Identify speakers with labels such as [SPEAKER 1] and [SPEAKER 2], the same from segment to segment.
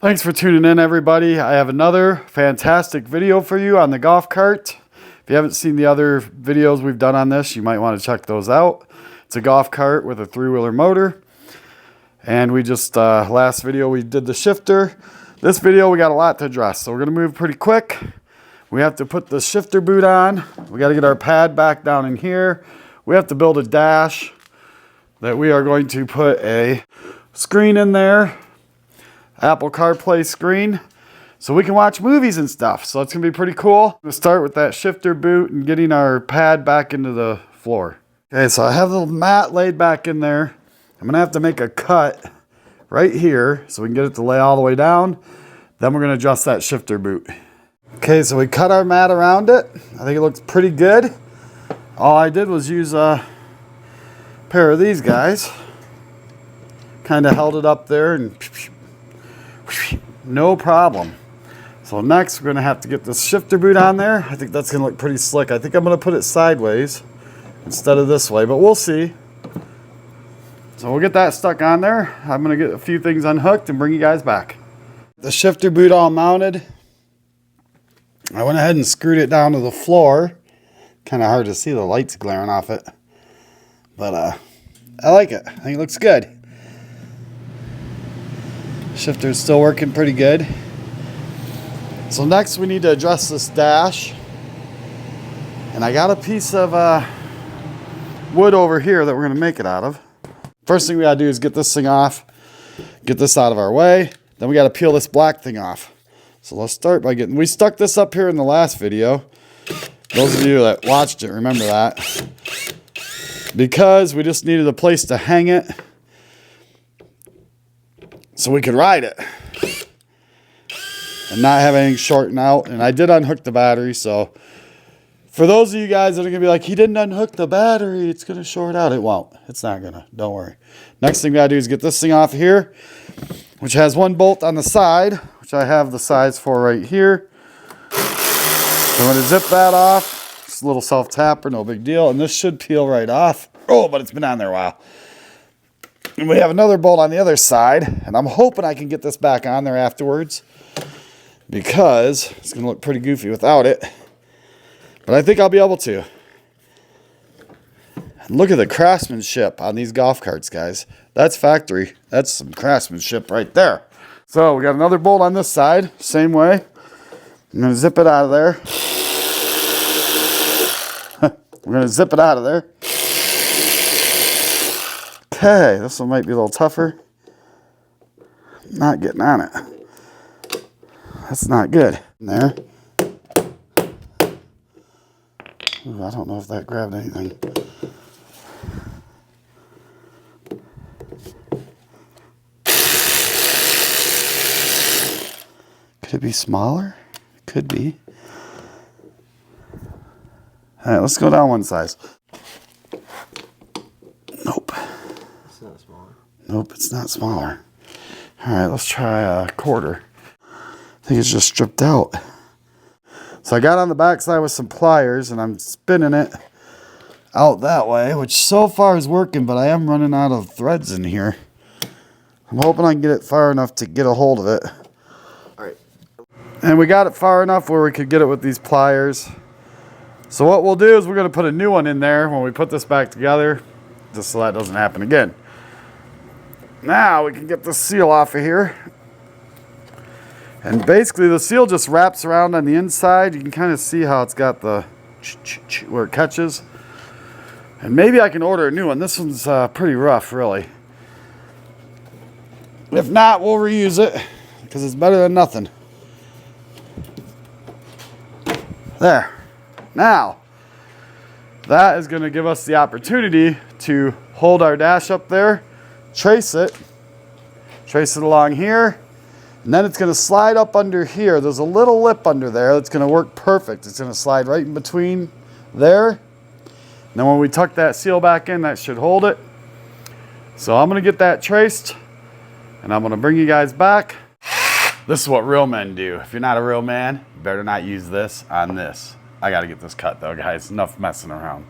[SPEAKER 1] Thanks for tuning in, everybody. I have another fantastic video for you on the golf cart. If you haven't seen the other videos we've done on this, you might want to check those out. It's a golf cart with a 3-wheeler motor. And we just, last video we did the shifter. This video we got a lot to address, so we're going to move pretty quick. We have to put the shifter boot on. We got to get our pad back down in here. We have to build a dash that we are going to put a screen in there. Apple CarPlay screen, so we can watch movies and stuff. So it's gonna be pretty cool. We'll start with that shifter boot and getting our pad back into the floor. Okay, so I have the mat laid back in there. I'm gonna have to make a cut right here so we can get it to lay all the way down. Then we're gonna adjust that shifter boot. Okay, so we cut our mat around it. I think it looks pretty good. All I did was use a pair of these guys. Kind of held it up there and no problem. So next we're going to have to get this shifter boot on there. I think that's going to look pretty slick. I think I'm going to put it sideways instead of this way, but we'll see. So we'll get that stuck on there. I'm going to get a few things unhooked and bring you guys back. The shifter boot all mounted. I went ahead and screwed it down to the floor. Kind of hard to see, the lights glaring off it. But I like it. I think it looks good. Shifter's still working pretty good. So next we need to adjust this dash. And I got a piece of wood over here that we're going to make it out of. First thing we got to do is get this thing off. Get this out of our way. Then we got to peel this black thing off. So let's start by getting... We stuck this up here in the last video. Those of you that watched it remember that. Because we just needed a place to hang it so we could ride it and not have anything shorten out. And I did unhook the battery, so for those of you guys that are gonna be like, he didn't unhook the battery, it's gonna short out. It won't. It's not gonna. Don't worry. Next thing we gotta do is get this thing off here, which has one bolt on the side, which I have the size for right here. I'm gonna zip that off. It's a little self-tapper, no big deal, and this should peel right off. Oh, but it's been on there a while. And we have another bolt on the other side, and I'm hoping I can get this back on there afterwards because it's going to look pretty goofy without it. But I think I'll be able to. And look at the craftsmanship on these golf carts, guys. That's factory. That's some craftsmanship right there. So we got another bolt on this side, same way. I'm going to zip it out of there. We're going to zip it out of there. Okay, this one might be a little tougher. Not getting on it. That's not good. In there. Ooh, I don't know if that grabbed anything. Could it be smaller? It could be. All right, let's go down one size. Nope.
[SPEAKER 2] It's not smaller.
[SPEAKER 1] Nope, it's not smaller. All right, let's try a quarter. I think it's just stripped out. So I got on the back side with some pliers and I'm spinning it out that way, which so far is working, but I am running out of threads in here. I'm hoping I can get it far enough to get a hold of it.
[SPEAKER 2] All right.
[SPEAKER 1] And we got it far enough where we could get it with these pliers. So what we'll do is we're going to put a new one in there when we put this back together, just so that doesn't happen again. Now we can get the seal off of here. And basically the seal just wraps around on the inside. You can kind of see how it's got the where it catches. And maybe I can order a new one. This one's pretty rough, really. If not, we'll reuse it because it's better than nothing. There. Now, that is going to give us the opportunity to hold our dash up there, trace it along here, and then it's going to slide up under here. There's a little lip under there that's going to work perfect. It's going to slide right in between there. And then when we tuck that seal back in, that should hold it. So I'm going to get that traced, and I'm going to bring you guys back. This is what real men do. If you're not a real man, you better not use this on this. I got to get this cut though, guys. Enough messing around.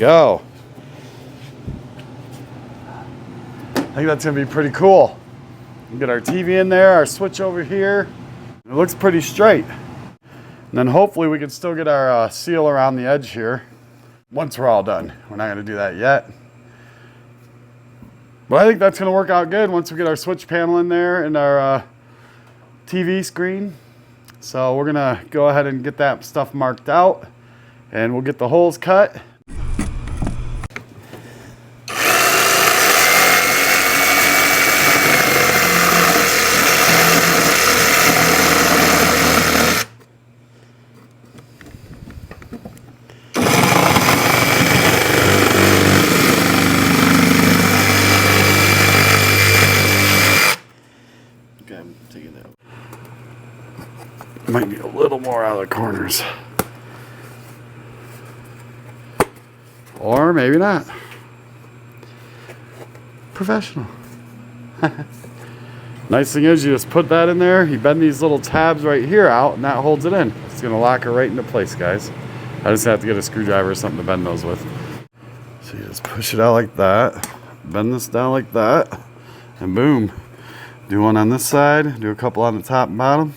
[SPEAKER 1] go. I think that's gonna be pretty cool. We'll get our TV in there, our switch over here. It looks pretty straight. And then hopefully we can still get our seal around the edge here once we're all done. We're not gonna do that yet. But I think that's gonna work out good once we get our switch panel in there and our TV screen. So we're gonna go ahead and get that stuff marked out and we'll get the holes cut.
[SPEAKER 2] Okay, I'm taking that.
[SPEAKER 1] Might be a little more out of the corners. Or maybe not. Professional. Nice thing is you just put that in there, you bend these little tabs right here out, and that holds it in. It's gonna lock it right into place, guys. I just have to get a screwdriver or something to bend those with. So you just push it out like that, bend this down like that, and boom. Do one on this side, do a couple on the top and bottom.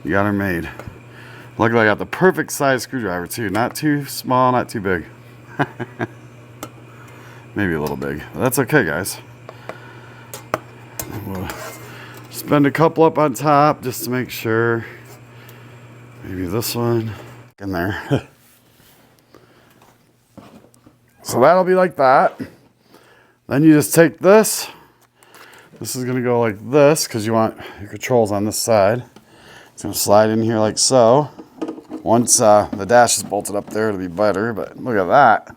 [SPEAKER 1] You got her made. Luckily I got the perfect size screwdriver too. Not too small, not too big. Maybe a little big. But that's okay, guys. We'll spend a couple up on top just to make sure. Maybe this one in there. So that'll be like that. Then you just take this. This is gonna go like this because you want your controls on this side. It's gonna slide in here like so. Once the dash is bolted up there, it'll be better, but look at that.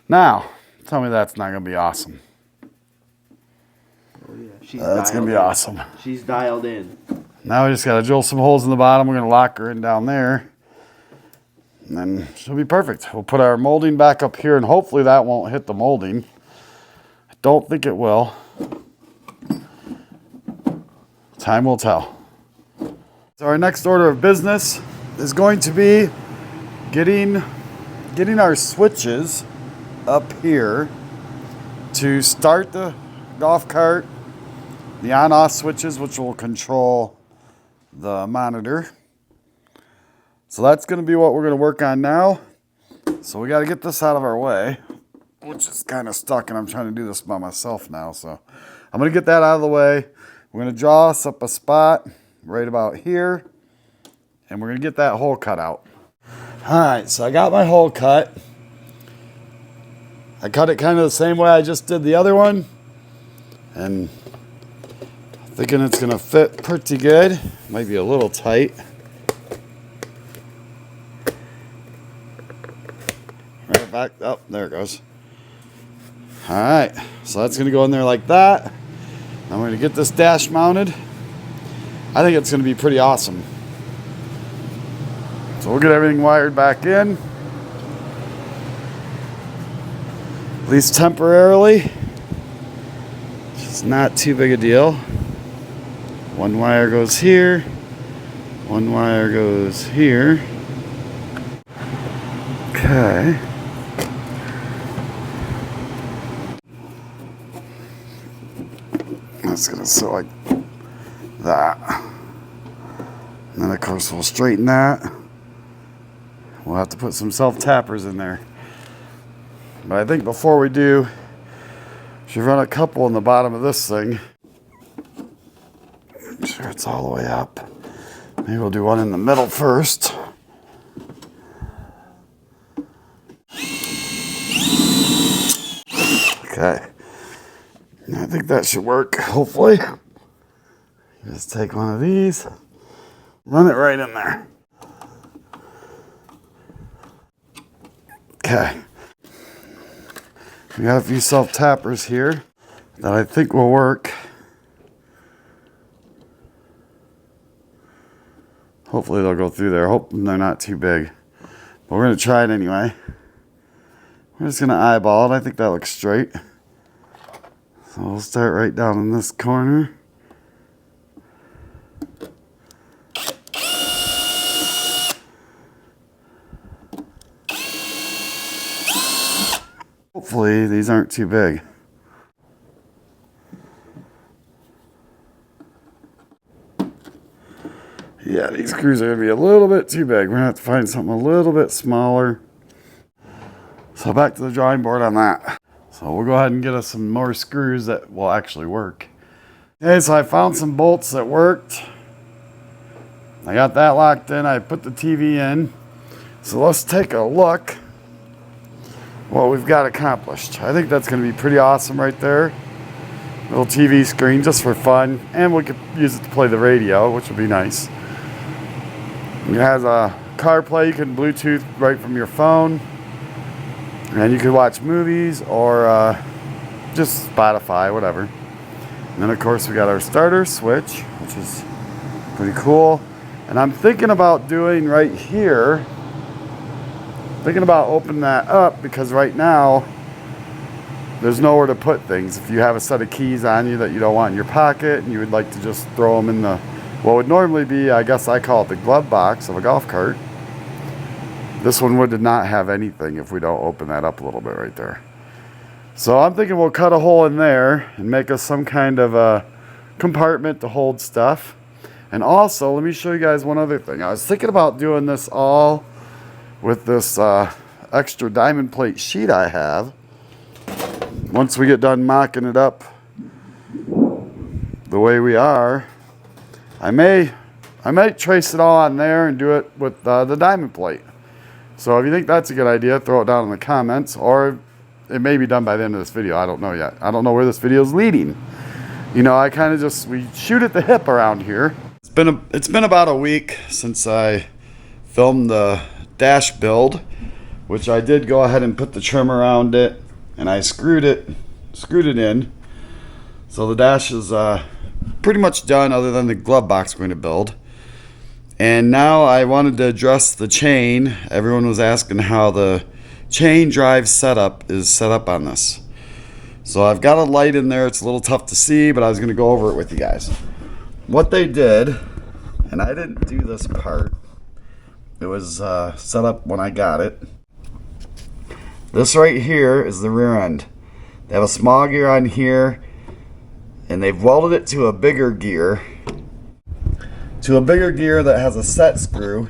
[SPEAKER 1] Now, tell me that's not gonna be awesome.
[SPEAKER 2] Oh yeah, she's
[SPEAKER 1] That's gonna be
[SPEAKER 2] dialed in.
[SPEAKER 1] awesome.
[SPEAKER 2] She's dialed in.
[SPEAKER 1] Now we just gotta drill some holes in the bottom. We're gonna lock her in down there. And then she'll be perfect. We'll put our molding back up here and hopefully that won't hit the molding. I don't think it will. Time will tell. So our next order of business is going to be getting our switches up here to start the golf cart, the on-off switches, which will control the monitor. So that's going to be what we're going to work on now. So we got to get this out of our way, which is kind of stuck, and I'm trying to do this by myself now. So I'm going to get that out of the way. We're going to draw us up a spot right about here, and we're going to get that hole cut out. All right, so I got my hole cut. I cut it kind of the same way I just did the other one, and thinking it's going to fit pretty good. Might be a little tight. Right back up, there it goes. All right, so that's going to go in there like that. I'm going to get this dash mounted. I think it's going to be pretty awesome. So we'll get everything wired back in. At least temporarily. It's not too big a deal. One wire goes here. One wire goes here. Okay. That's gonna sit like that. And then of course we'll straighten that. We'll have to put some self-tappers in there. But I think before we do, we should run a couple in the bottom of this thing. Make sure it's all the way up. Maybe we'll do one in the middle first. Okay. I think that should work, hopefully. Just take one of these, run it right in there. Okay. We got a few self-tappers here that I think will work. Hopefully they'll go through there. Hoping they're not too big. But we're going to try it anyway. We're just going to eyeball it. I think that looks straight. So we'll start right down in this corner. hopefully these aren't too big. Yeah, these screws are going to be a little bit too big. We're going to have to find something a little bit smaller. So back to the drawing board on that. So we'll go ahead and get us some more screws that will actually work. Okay, so I found some bolts that worked. I got that locked in. I put the TV in. So let's take a look what we've got accomplished. I think that's going to be pretty awesome right there. Little TV screen just for fun. And we could use it to play the radio, which would be nice. It has a CarPlay. You can Bluetooth right from your phone. And you could watch movies or just Spotify, whatever. And then of course we got our starter switch, which is pretty cool. And I'm thinking about doing right here, thinking about opening that up because right now there's nowhere to put things. If you have a set of keys on you that you don't want in your pocket and you would like to just throw them in the, what would normally be, I guess I call it the glove box of a golf cart. This one would not have anything if we don't open that up a little bit right there. So I'm thinking we'll cut a hole in there and make us some kind of a compartment to hold stuff. And also, let me show you guys one other thing. I was thinking about doing this all with this extra diamond plate sheet I have. Once we get done mocking it up the way we are, I may trace it all on there and do it with the diamond plate. So if you think that's a good idea, throw it down in the comments, or it may be done by the end of this video. I don't know yet. I don't know where this video is leading. You know, I kind of just, we shoot at the hip around here. It's been about a week since I filmed the dash build, which I did go ahead and put the trim around it, and I screwed it in. So the dash is pretty much done other than the glove box we're going to build. And now I wanted to address the chain. Everyone was asking how the chain drive setup is set up on this. So I've got a light in there. It's a little tough to see, but I was going to go over it with you guys. What they did, and I didn't do this part, it was set up when I got it. This right here is the rear end. They have a small gear on here, and they've welded it to a bigger gear. That has a set screw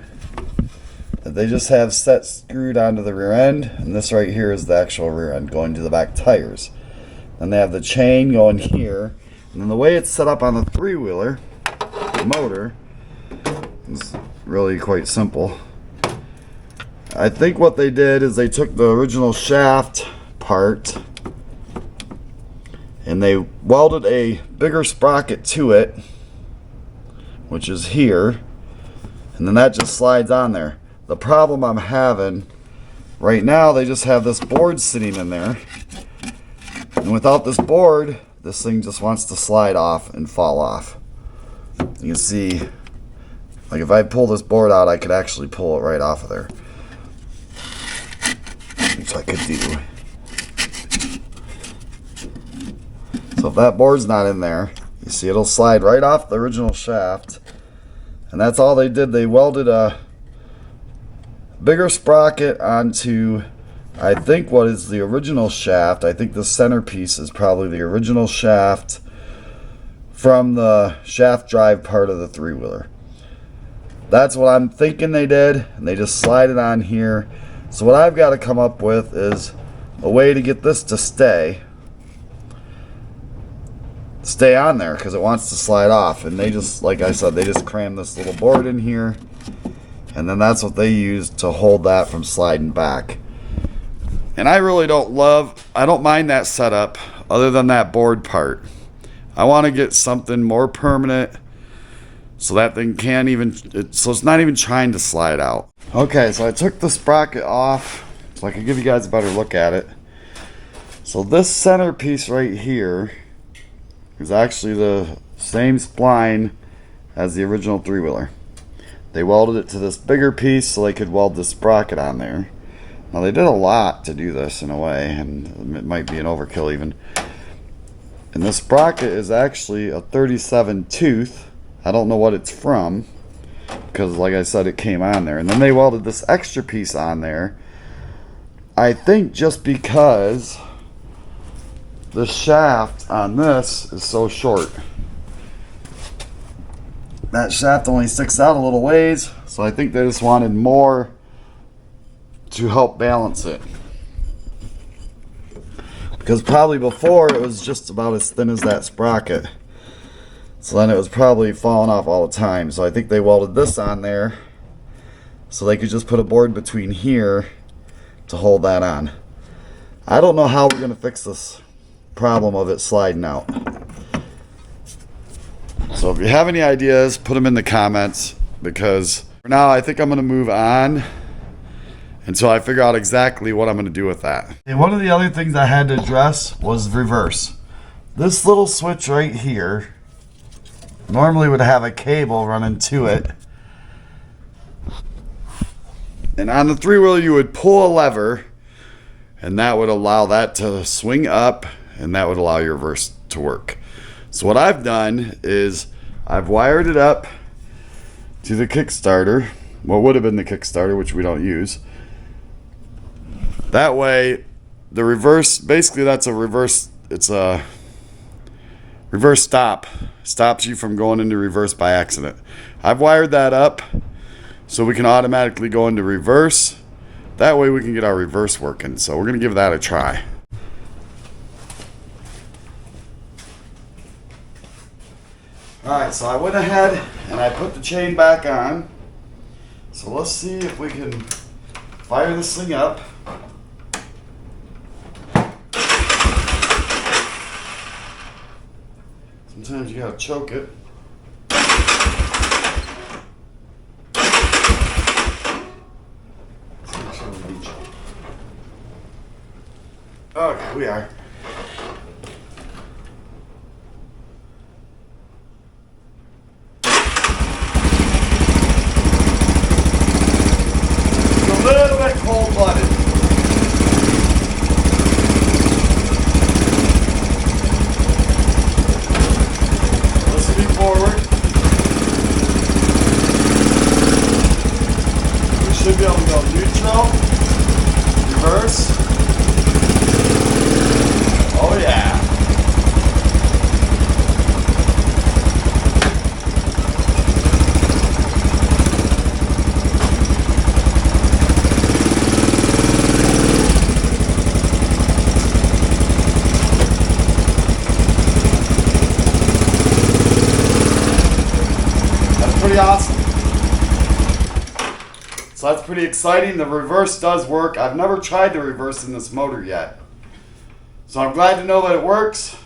[SPEAKER 1] that they just have set screwed onto the rear end, and this right here is the actual rear end going to the back tires. Then they have the chain going here, and then the way it's set up on the three-wheeler motor is really quite simple. I think what they did is they took the original shaft part and they welded a bigger sprocket to it, which is here, and then that just slides on there. The problem I'm having right now, they just have this board sitting in there, and without this board, this thing just wants to slide off and fall off. You can see, like if I pull this board out, I could actually pull it right off of there, which I could do. So if that board's not in there, you see it'll slide right off the original shaft. And that's all they did. They welded a bigger sprocket onto, I think, what is the original shaft. I think the centerpiece is probably the original shaft from the shaft drive part of the three-wheeler. That's what I'm thinking they did, and they just slide it on here. So what I've got to come up with is a way to get this to stay on there, because it wants to slide off. And they just, like I said, they just cram this little board in here, and then that's what they use to hold that from sliding back. And I really don't mind that setup other than that board part. I want to get something more permanent so that thing can't even, so it's not even trying to slide out. Okay, so I took the sprocket off so I could give you guys a better look at it. So this centerpiece right here is actually the same spline as the original three-wheeler. They welded it to this bigger piece so they could weld the sprocket on there. Now they did a lot to do this in a way, and it might be an overkill even. And this sprocket is actually a 37 tooth. I don't know what it's from, because like I said, it came on there. And then they welded this extra piece on there, I think just because the shaft on this is so short. That shaft only sticks out a little ways, so I think they just wanted more to help balance it. Because probably before it was just about as thin as that sprocket. So then it was probably falling off all the time. So I think they welded this on there so they could just put a board between here to hold that on. I don't know how we're going to fix this problem of it sliding out. So if you have any ideas, put them in the comments, because for now I think I'm going to move on until I figure out exactly what I'm going to do with that. And one of the other things I had to address was reverse. This little switch right here normally would have a cable running to it. And on the three-wheeler you would pull a lever, and that would allow that to swing up, and that would allow your reverse to work. So what I've done is I've wired it up to the Kickstarter, what would have been the Kickstarter, which we don't use. That way the reverse, basically that's a reverse, it's a reverse stop, stops you from going into reverse by accident. I've wired that up so we can automatically go into reverse. That way we can get our reverse working. So we're gonna give that a try. Alright, so I went ahead and I put the chain back on. So let's see if we can fire this thing up. Sometimes you gotta choke it. Okay, we are. A little bit cold-blooded. Let's move forward. We should be able to go neutral, reverse. Oh yeah. Pretty awesome. So that's pretty exciting. The reverse does work. I've never tried the reverse in this motor yet. So I'm glad to know that it works.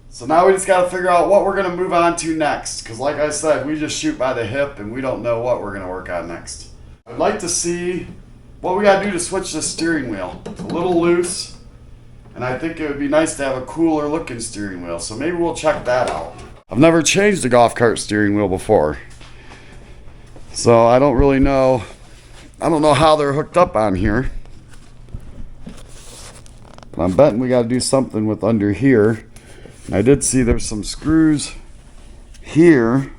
[SPEAKER 1] So now we just got to figure out what we're going to move on to next. Because like I said, we just shoot by the hip and we don't know what we're going to work on next. I'd like to see what we got to do to switch the steering wheel. It's a little loose. And I think it would be nice to have a cooler looking steering wheel. So maybe we'll check that out. I've never changed a golf cart steering wheel before, so I don't really know. I don't know how they're hooked up on here, but I'm betting we got to do something with under here. And I did see there's some screws here.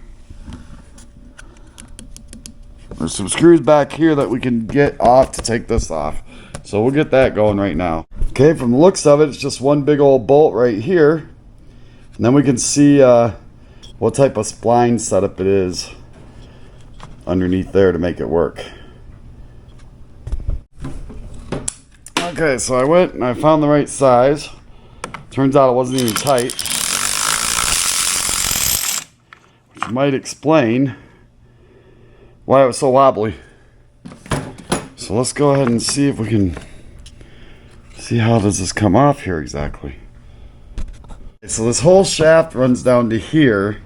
[SPEAKER 1] There's some screws back here that we can get off to take this off. So we'll get that going right now. Okay, from the looks of it, it's just one big old bolt right here. And then we can see what type of spline setup it is underneath there to make it work. Okay, so I went and I found the right size. Turns out it wasn't even tight, which might explain why it was so wobbly. So let's go ahead and see if we can see how does this come off here exactly. So this whole shaft runs down to here,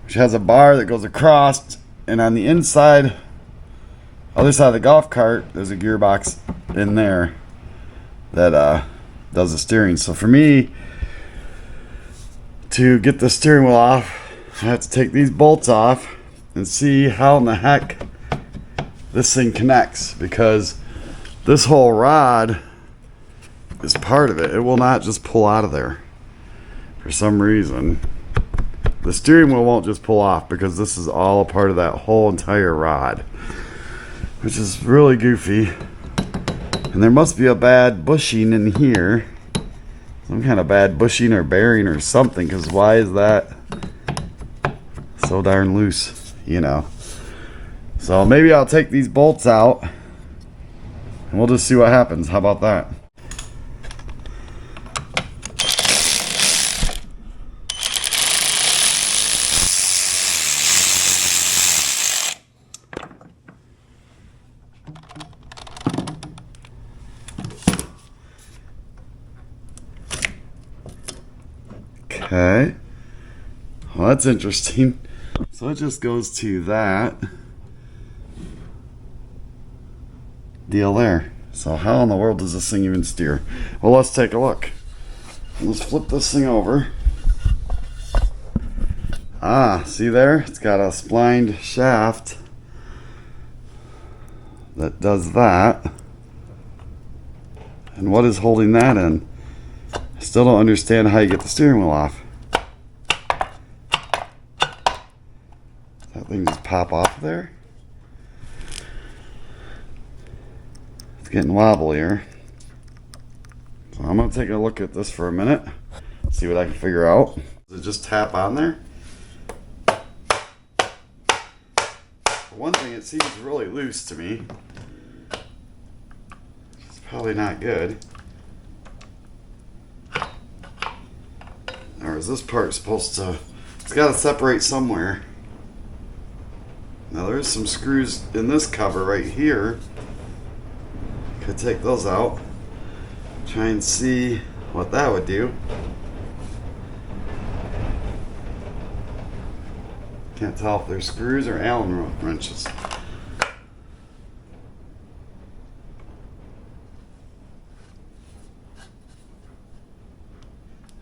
[SPEAKER 1] which has a bar that goes across, and on the inside, other side of the golf cart, there's a gearbox in there that does the steering. So for me to get the steering wheel off, I have to take these bolts off and see how in the heck this thing connects, because this whole rod is part of it. It will not just pull out of there. For some reason, the steering wheel won't just pull off, because this is all a part of that whole entire rod, which is really goofy. And there must be a bad bushing in here. some kind of bad bushing or bearing or something, because why is that so darn loose, you know? So maybe I'll take these bolts out and we'll just see what happens. How about that? Okay, well that's interesting. So it just goes to that deal there. So how in the world does this thing even steer? Well, let's take a look. Let's flip this thing over. Ah, see there? It's got a splined shaft that does that. And what is holding that in? I still don't understand how you get the steering wheel off. That thing just pop off there? It's getting wobblier. So I'm gonna take a look at this for a minute, see what I can figure out. Does it just tap on there? For one thing, it seems really loose to me. It's probably not good. Or is this part supposed to, it's got to separate somewhere. Now there is some screws in this cover right here. Could take those out. Try and see what that would do. Can't tell if they're screws or Allen wrenches.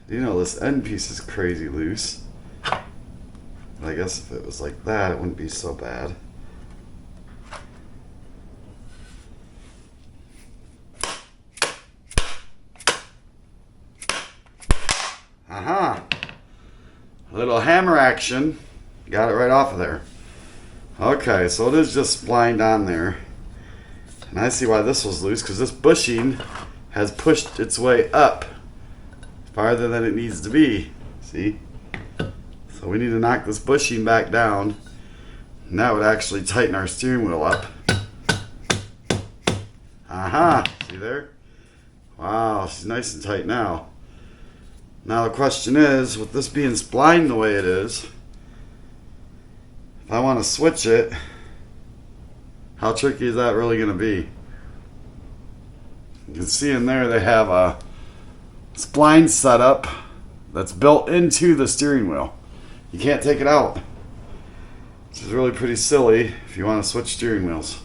[SPEAKER 1] You know, this end piece is crazy loose. But I guess if it was like that, it wouldn't be so bad. Aha! A little hammer action. Got it right off of there. Okay, so it is just splined on there. And I see why this was loose, because this bushing has pushed its way up farther than it needs to be. See? So we need to knock this bushing back down. And that would actually tighten our steering wheel up. Aha! See there? Wow, she's nice and tight now. Now the question is, with this being splined the way it is, if I want to switch it, how tricky is that really going to be? You can see in there they have a spline setup that's built into the steering wheel. You can't take it out. This is really pretty silly if you want to switch steering wheels.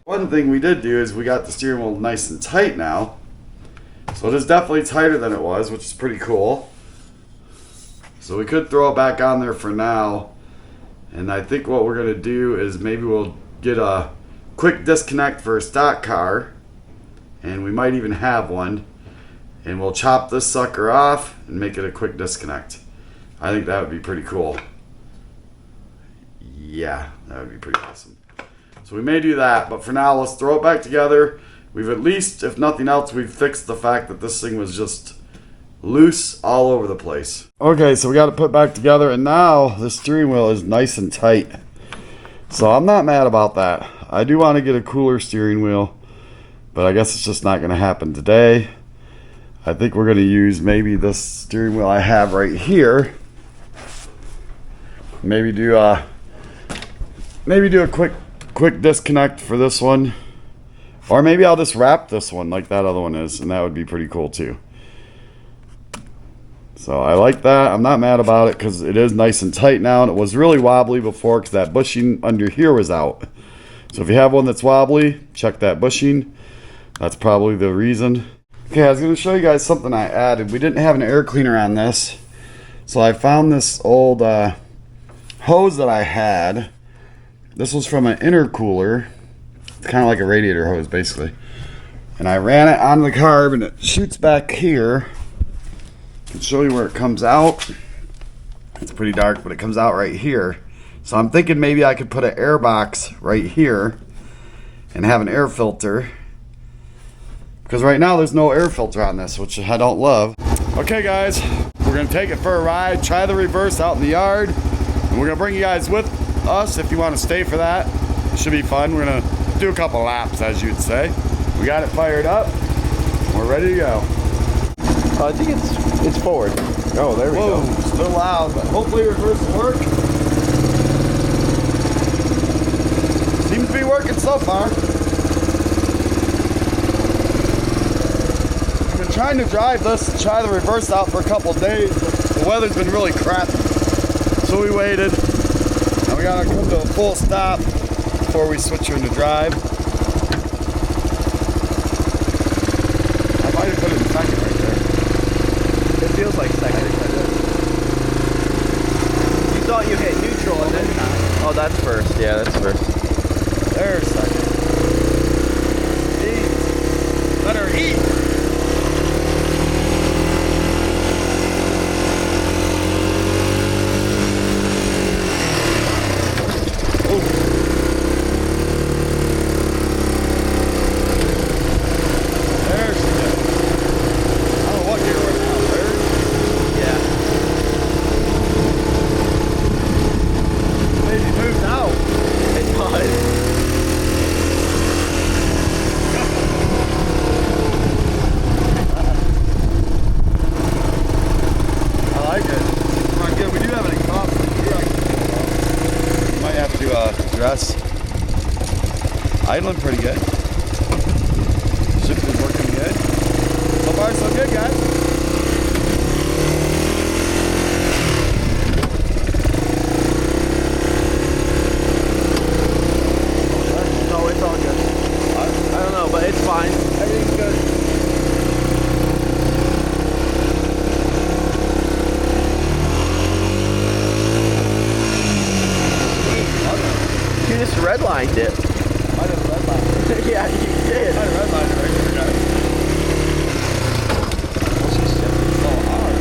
[SPEAKER 1] One thing we did do is we got the steering wheel nice and tight now. So it is definitely tighter than it was, which is pretty cool. So we could throw it back on there for now. And I think what we're going to do is maybe we'll get a quick disconnect for a stock car. And we might even have one. And we'll chop this sucker off and make it a quick disconnect. I think that would be pretty cool. Yeah, that would be pretty awesome. So we may do that, but for now, let's throw it back together. We've at least, if nothing else, we've fixed the fact that this thing was just loose all over the place. Okay, so we got it put back together, and now the steering wheel is nice and tight. So I'm not mad about that. I do want to get a cooler steering wheel, but I guess it's just not going to happen today. I think we're going to use maybe this steering wheel I have right here. Maybe do a quick disconnect for this one, or maybe I'll just wrap this one like that other one is, and that would be pretty cool too. So I like that. I'm not mad about it because it is nice and tight now, and it was really wobbly before because that bushing under here was out. So if you have one that's wobbly, check that bushing. That's probably the reason. Okay, I was going to show you guys something I added. We didn't have an air cleaner on this, so I found this old hose that I had. This was from an intercooler. It's kind of like a radiator hose, basically. And I ran it on the carb, and it shoots back here. I can show you where it comes out. It's pretty dark, but it comes out right here. So I'm thinking maybe I could put an air box right here and have an air filter. because right now there's no air filter on this, which I don't love. Okay guys, we're gonna take it for a ride, try the reverse out in the yard, and we're gonna bring you guys with us if you want to stay for that. It should be fun. We're gonna do a couple laps, as you'd say. We got it fired up. We're ready to go.
[SPEAKER 2] I think it's forward. Oh, there we
[SPEAKER 1] Whoa,
[SPEAKER 2] go.
[SPEAKER 1] still loud, but hopefully reverse will work. Seems to be working so far. I've been trying to drive this, try the reverse out for a couple of days, but the weather's been really crappy. So we waited. Now we gotta come to a full stop before we switch her into drive. I might have put it in second right there.
[SPEAKER 2] It feels like second. You thought you hit neutral and then... Oh, that's first. Yeah, that's first.
[SPEAKER 1] There's second. Eat. Let her eat. Idling pretty good. Shift is working good. So far, so good, guys.
[SPEAKER 2] No, it's all good. I don't know, but it's fine. Everything's good. You just redlined it. Yeah, you did.
[SPEAKER 1] I redlined it right here, guys. Well, she's shifting so hard.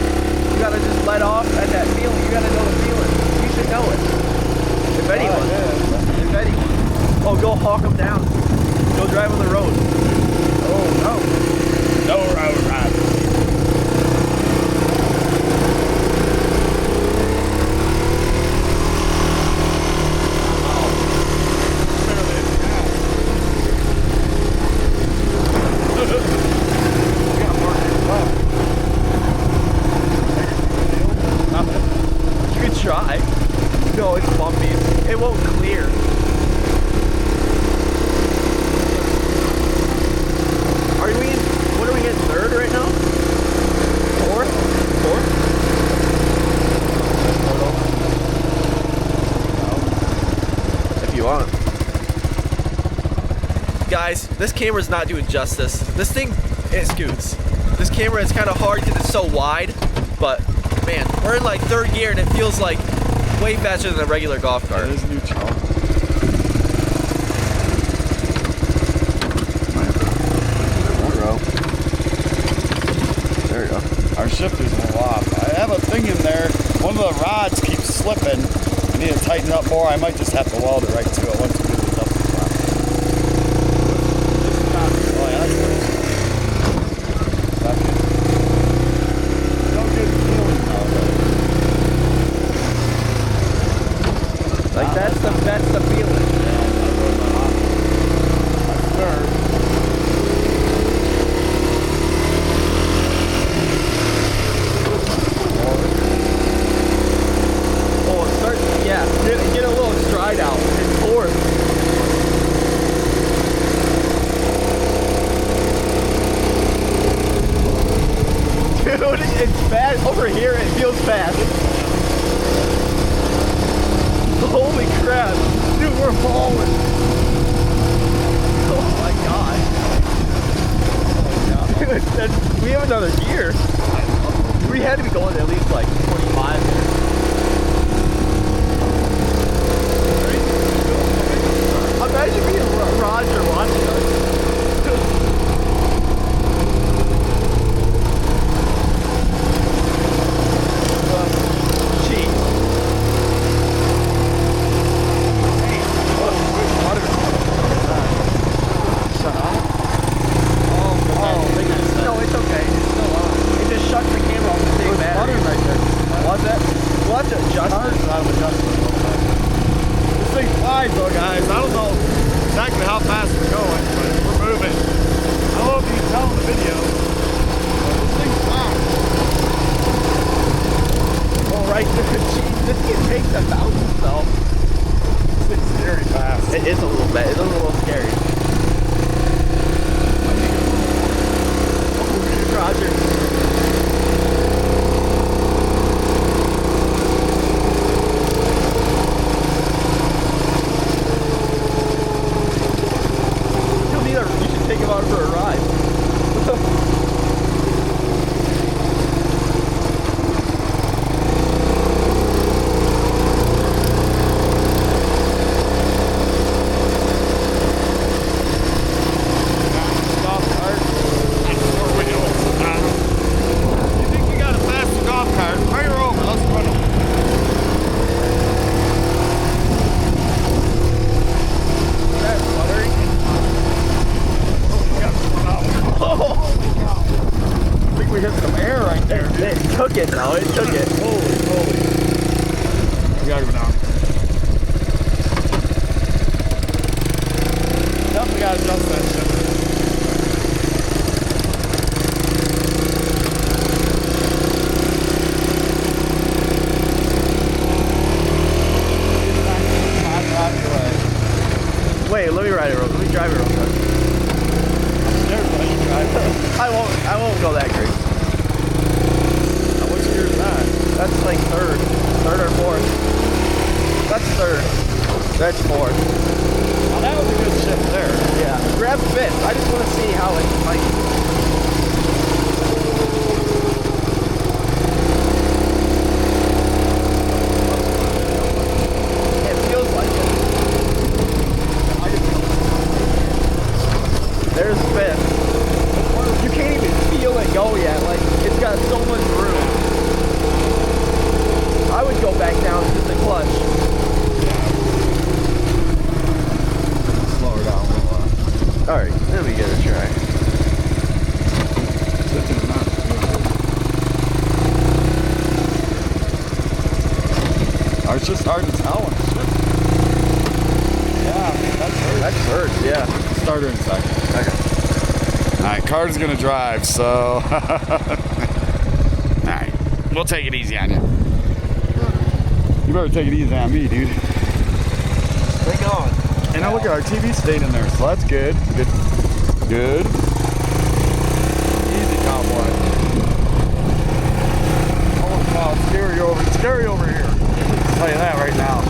[SPEAKER 2] You gotta just let off at that feeling. You gotta know the feeling. You should know it. If anyone. If anyone. Oh, go hawk them down. Go drive on the road. Oh, no.
[SPEAKER 1] No road ride.
[SPEAKER 2] Try. No, it's bumpy. It won't clear. Are we in, what are we in, third right now? Fourth? Fourth? If you want. Guys, this camera's not doing justice. This thing, it scoots. This camera is kind of hard because it's so wide, but man, we're in like third gear and it feels like way faster than a regular golf cart.
[SPEAKER 1] It is neutral. There you go. Our shifter's a little off. I have a thing in there. One of the rods keeps slipping. I need to tighten it up more. I might just have to weld it right to it once we do the double flap. Oh yeah, that's nice. Second. Don't get the feeling now, though.
[SPEAKER 2] Like that's the feeling.
[SPEAKER 1] That's third.
[SPEAKER 2] Oh, start, yeah, get a little stride out. It's fourth. Dude, it's fast. Over here, it feels fast. Holy crap. Dude, we're falling. Oh my god. Dude, we have another gear. We had to be going at least like 25 minutes. Imagine being Roger watching us. Jeez.
[SPEAKER 1] Shut up. Oh,
[SPEAKER 2] took it though. It took it.
[SPEAKER 1] Holy. We gotta go down. Definitely gotta adjust that shit.
[SPEAKER 2] Wait, let me ride it. Let me drive it real quick. I won't go that crazy.
[SPEAKER 1] What's yours that?
[SPEAKER 2] That's like third or fourth. That's third. That's fourth.
[SPEAKER 1] Well, that was a good shift there.
[SPEAKER 2] Yeah. Grab fifth. I just want to see how it like. It feels like it. There's fifth. You can't even feel it go yet. Like it's got so much room. I would go back down to the clutch.
[SPEAKER 1] Slow her down a little.
[SPEAKER 2] All right, let me give it a try.
[SPEAKER 1] It's just hard to tell when it's shifting. Yeah, that's first.
[SPEAKER 2] That's first, yeah.
[SPEAKER 1] Start her in second.
[SPEAKER 2] Okay.
[SPEAKER 1] Alright, Carter's gonna drive, so. Alright, we'll take it easy on you. You better take it easy on me, dude.
[SPEAKER 2] Stay going.
[SPEAKER 1] And now look at our TV stayed in there, so that's good. Good. Easy, cowboy. Oh, wow, it's scary over here. I'll tell you that right now.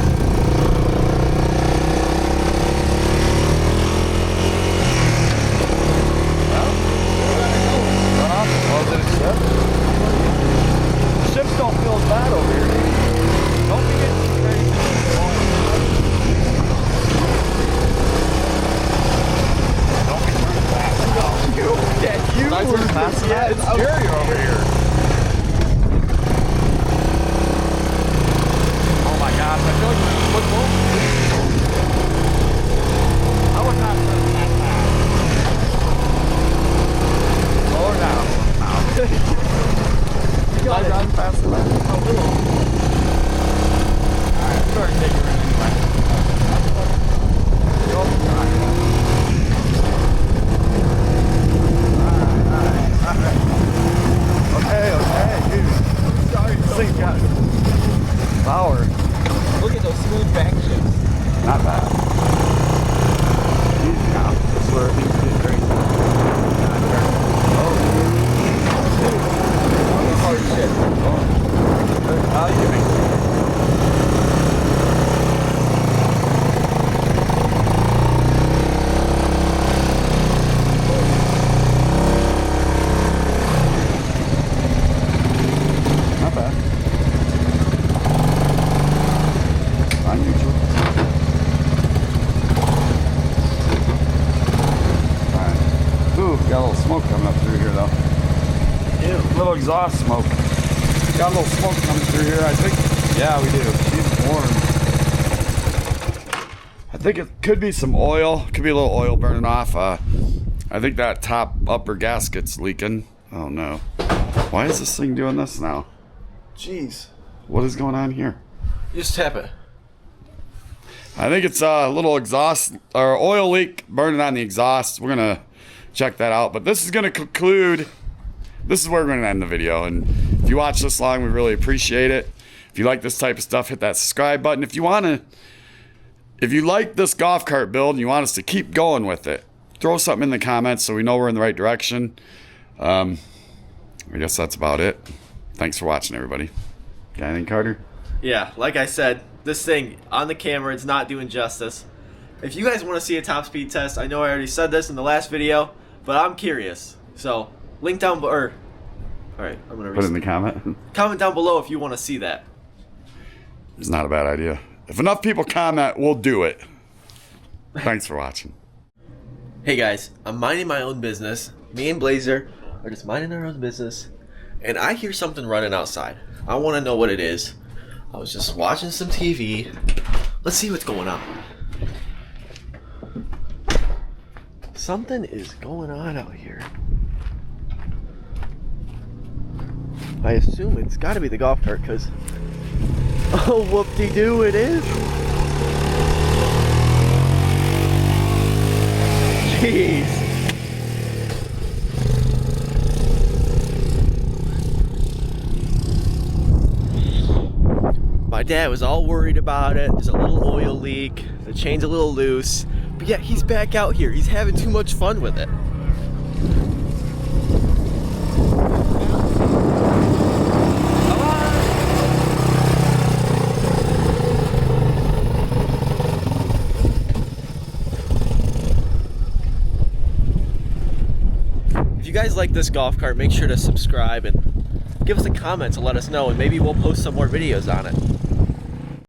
[SPEAKER 1] Ships don't feel as bad over here. Don't be getting crazy. Don't be running fast now.
[SPEAKER 2] You
[SPEAKER 1] Nice and fast. Yeah, it's scary over here. Oh my gosh, I feel like we're in a football. I would not run that fast. Slow her down. Am I driving fast enough? A little. Alright, I'm starting to take her in anyway. Okay, dude.
[SPEAKER 2] Sorry,
[SPEAKER 1] This thing's got power.
[SPEAKER 2] look at those smooth back shifts.
[SPEAKER 1] Not bad. Easy now. That's where it needs to be crazy.
[SPEAKER 2] Hard shit.
[SPEAKER 1] How you make not bad. Fine, neutral. Alright. Ooh, got a little smoke coming up through here though.
[SPEAKER 2] Ew.
[SPEAKER 1] Little exhaust smoke. Got a little smoke coming through here, I think. Yeah, we do. She's warm. I think it could be some oil. Could be a little oil burning off. I think that top upper gasket's leaking. Oh no. Why is this thing doing this now?
[SPEAKER 2] Jeez.
[SPEAKER 1] What is going on here?
[SPEAKER 2] You just tap it.
[SPEAKER 1] I think it's a little exhaust or oil leak burning on the exhaust. We're gonna check that out. But this is gonna conclude. This is where we're gonna end the video. And if you watch this long, we really appreciate it. If you like this type of stuff, hit that subscribe button. If you like this golf cart build and you want us to keep going with it, throw something in the comments so we know we're in the right direction. I guess that's about it. Thanks for watching, everybody. Got anything, Carter?
[SPEAKER 2] Yeah, like I said, this thing on the camera, it's not doing justice. If you guys want to see a top speed test, I know I already said this in the last video, but I'm curious. So, link down below. Alright, I'm going to
[SPEAKER 1] Put it in the comment.
[SPEAKER 2] comment down below if you want to see that.
[SPEAKER 1] It's not a bad idea. If enough people comment, we'll do it. Thanks for watching.
[SPEAKER 2] Hey guys, I'm minding my own business. Me and Blazer are just minding our own business, and I hear something running outside. I want to know what it is. I was just watching some TV. Let's see what's going on. Something is going on out here. I assume it's got to be the golf cart because, oh, whoop-de-doo, it is. Jeez. My dad was all worried about it. There's a little oil leak. The chain's a little loose. But yeah, he's back out here. He's having too much fun with it. If you guys like this golf cart, make sure to subscribe and give us a comment to let us know, and maybe we'll post some more videos on it.